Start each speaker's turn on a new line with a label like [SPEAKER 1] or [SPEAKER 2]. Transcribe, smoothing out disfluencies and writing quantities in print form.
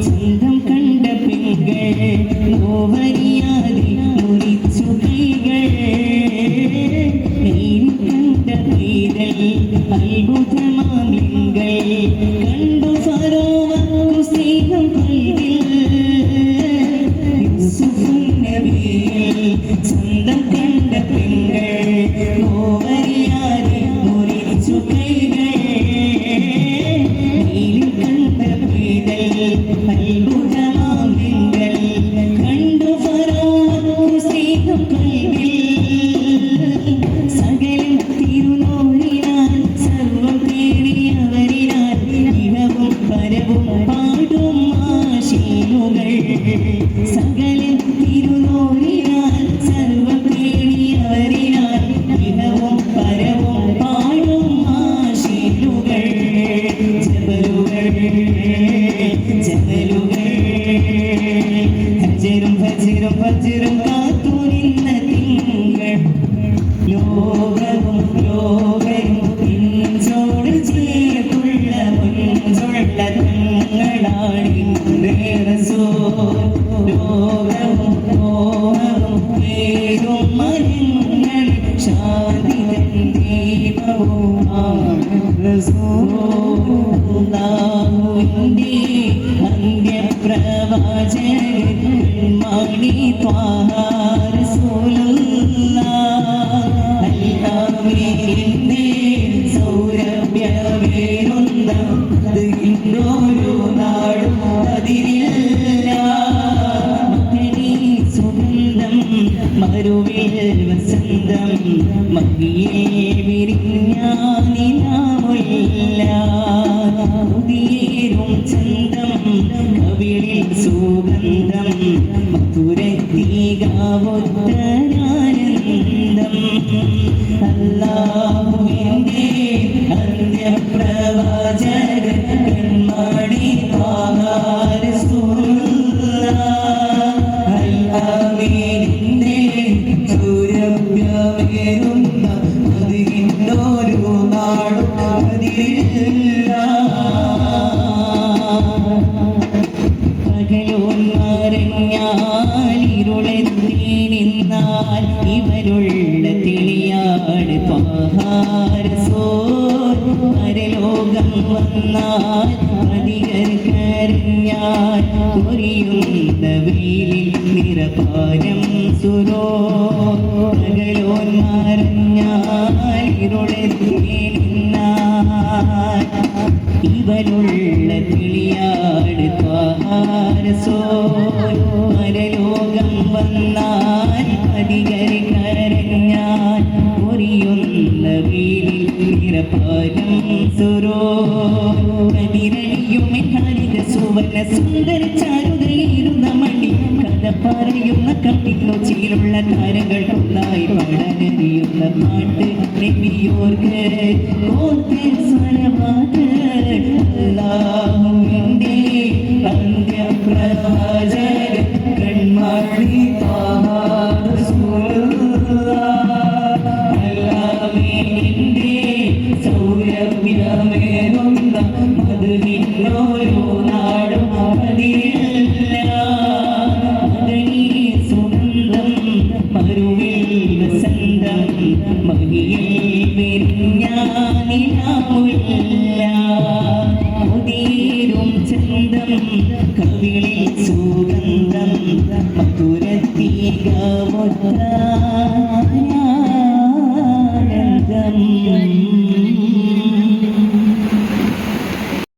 [SPEAKER 1] സ്വന്തം കണ്ട പെൺകൾ ഓവരിയാതെ മുറിച്ചു കൈകൾ കണ്ട പൈതൽ അത്ഭുതമാമിങ്ങൾ കണ്ടു ഫറോവക്കു സ്നേഹം സ്വന്തം കണ്ട പെൺകൾ ഓവരിയാതെ മുറിച്ചു കൈകൾ വജ്രം കാത്തു നിന്ന തിങ്കൾ ലോകവും പിഞ്ചോട് ചേർത്തുള്ള മുഞ്ചുള്ള തങ്ങളാടിന്റെ ലോകവും പേരും മരങ്ങളിൽ ശാന്തി ദീപവുമാണ് അന്ത്യപ്രവാചകൻ മണി ത്വാഹ റസൂലുള്ളാഹ് അൽഅമീനിന്റെ സൗരഭ്യമേറുന്ന ഇന്നൊരു നാടും അതിരില്ല മകനീ സുഗന്ധം മരുവിൽ വസന്തം മഹിയേ വിരിഞ്ഞാനിലാമുല്ല ഉദിയേറും ചന്തം കവിളിൽ സുഗന്ധം മധുരത്തികാവുത്തരാനന്ദം അല്ലാഹുവിന്റെ അന്ത്യപ്രവാചകൻ കൺമണി ത്വാഹ റസൂലുള്ളാഹ് അൽഅമീനിന്റെ സൗരഭ്യമേറുന്ന അതിരിന്നൊരു നാടും അതിരില്ല ഇരുളെത്തി നിന്നാൽ ഇവരുള്ള തെളിയാട് പരലോകം വന്നാൽ പ്രതികർ കരഞ്ഞാൽ പൊരിയുന്ന വെയിലിൽ നിറപാരം സുരോ പകലോന്മാരഞ്ഞാൽ ഇരുളെത്തി നിന്നാൽ ഇവരുള്ള തെളിയാട് പരലോകം വന്നാൽ അധികർ കരഞ്ഞാൽ പൊരിയുന്ന വീലിൽ നിറപാരം സുരോ കതിരണിയുമെ ഹരിത സുവർണ സുന്ദര ചാരുതയിരുന്ന മണി കഥ പറയുന്ന കട്ടിനൊച്ചിയിലുള്ള താരങ്ങൾ ഒന്നായി പാടാനറിയുന്ന പാട്ട് നബിയോർക്ക് കോർത്ത് സ്വരമാത് അല്ലാഹുവിന്റെ അന്ത്യപ്രവാചകൻ കൺമണി ത്വാഹ റസൂലുള്ളാഹ് അൽഅമീനിന്റെ സൗരഭ്യമേറുന്ന മദീനയൊരു നാടും അതിരില്ല മദീന സുഗന്ധം മരുവിൽ വസന്തം മഹിയേ വിരിഞ്ഞാനിലാമുല്ല ഉദിയേറും ചന്തം കവിളിൽ സുഗന്ധം മധുരത്തികാവുത്ത